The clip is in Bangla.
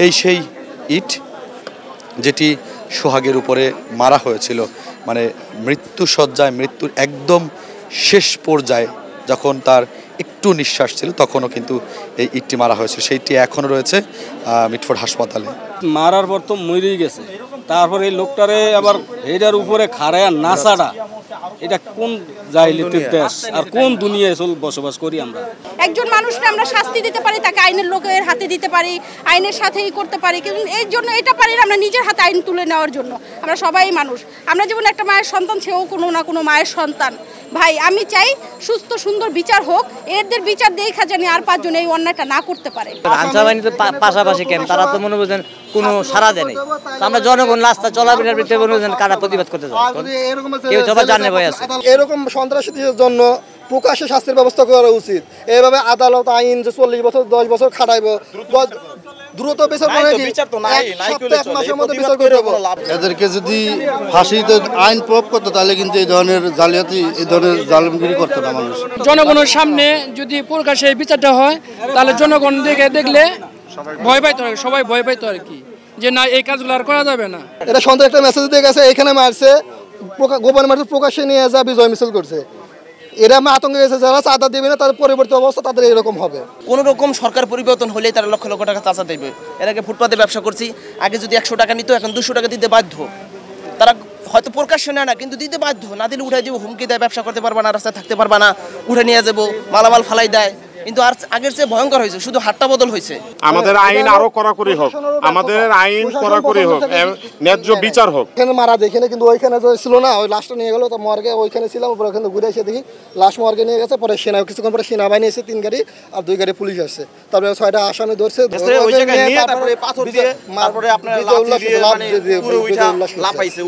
এই সেই ইট যেটি সোহাগের উপরে মারা হয়েছিল, মানে মৃত্যুসজ্জায়, মৃত্যুর একদম শেষ পর্যায়ে যখন তার একটু নিঃশ্বাস ছিল তখনও কিন্তু এই ইটটি মারা হয়েছে। সেইটি এখনও রয়েছে মিটফোর্ড হাসপাতালে। মারার পর তো মরেই গেছে, তারপর এই লোকটারে আবার হেডার উপরে খাড়ায় নাচাটা, এটা কোন জাহিলিয়াতের দেশ আর কোন দুনিয়ায় বসবাস করি আমরা? একজন মানুষকে আমরা শাস্তি দিতে পারি, তাকে আইনের লোকের হাতে দিতে পারি, আইনের সাথেই করতে পারি, কিন্তু এই জন্য এটা পারি না আমরা নিজের হাতে আইন তুলে নেওয়ার জন্য। আমরা সবাই মানুষ, আমরা যেমন একটা মায়ের সন্তান, সেও কোনো না কোনো মায়ের সন্তান। ভাই আমি চাই সুস্থ সুন্দর বিচার হোক, এদের বিচার দেখা জানি আর 5 জন এই অন্যায়টা না করতে পারে। আনসারবাহিনীতে পাশাপাশি কেন তারা তো মনে করছেন কোনো সারা দেয় নাই, আমরা জনগণ রাস্তা চলাফেরার ভিতরে মনে করছেন কারা প্রতিবাদ করতে যায়, কেউ সবার জানে ভয় আছে। এরকম সন্ত্রাসীদের জন্য প্রকাশ্যে শাস্তির ব্যবস্থা করা উচিত। এইভাবে আদালত আইন যে 40 বছর 10 বছর খাটাইব, দ্রুত বিচার করে এদেরকে যদি ফাঁসিতে আইন প্রয়োগ করতো তাহলে কিন্তু এই ধরনের জালিয়াতি, এই ধরনের জালিমগিরি করতো না মানুষ। জনগণের সামনে যদি প্রকাশ্যে বিচারটা হয় তাহলে জনগণ দেখলে ভয় পাইতো, সবাই ভয় পাইতো আর কি, যে না এই কাজগুলো আর করা যাবে না। এটা সন্ধ্যা একটা মেসেজ দিয়ে গেছে, এখানে মারছে গোপন মারছে, প্রকাশ্যে নিয়ে যা বিজয় মিছিল করছে। এরা আতঙ্কে গেছে, যারা চাঁদা দেবে না তাদের পরবর্তী অবস্থা তাদের এরকম হবে। কোনো রকম সরকার পরিবর্তন হলেই তারা লক্ষ লক্ষ টাকা চাঁদা দেবে। এর আগে ফুটপাতে ব্যবসা করছি, আগে যদি 100 টাকা নিত এখন 200 টাকা দিতে বাধ্য। তারা হয়তো প্রকাশ্যে নেয় না, কিন্তু দিতে বাধ্য, না দিলে উঠে দিব, হুমকি দেয়, ব্যবসা করতে পারবা না, রাস্তায় থাকতে পারবা না, উঠে নিয়ে যাবো, মালামাল ফালাই দেয়। কিন্তু আর আগের চেয়ে ভয়ঙ্কর হয়েছে, শুধু হাতটা বদল হয়েছে। আমাদের আইন আরো কড়াকড়ি হোক, আমাদের আইন কড়াকড়ি হোক, ন্যায্য বিচার হোক। এখানে মারা দেখে কিন্তু ওইখানে ছিল না, ওই লাশটা নিয়ে গেল তো মর্গে, ওইখানে ছিলাম, ওখানে ঘুরে এসে দেখি লাশ মর্গে নিয়ে গেছে। পরে কিছুক্ষণ পরে সেনাবাহিনী এসে 3 গাড়ি আর 2 গাড়ি পুলিশ আসছে, তারপরে 6টা আসামি ধরছে, তারপরে পাথর দিয়ে, তারপরে আপনার লাফ দিয়ে পুরো উঠা লাফাইছে।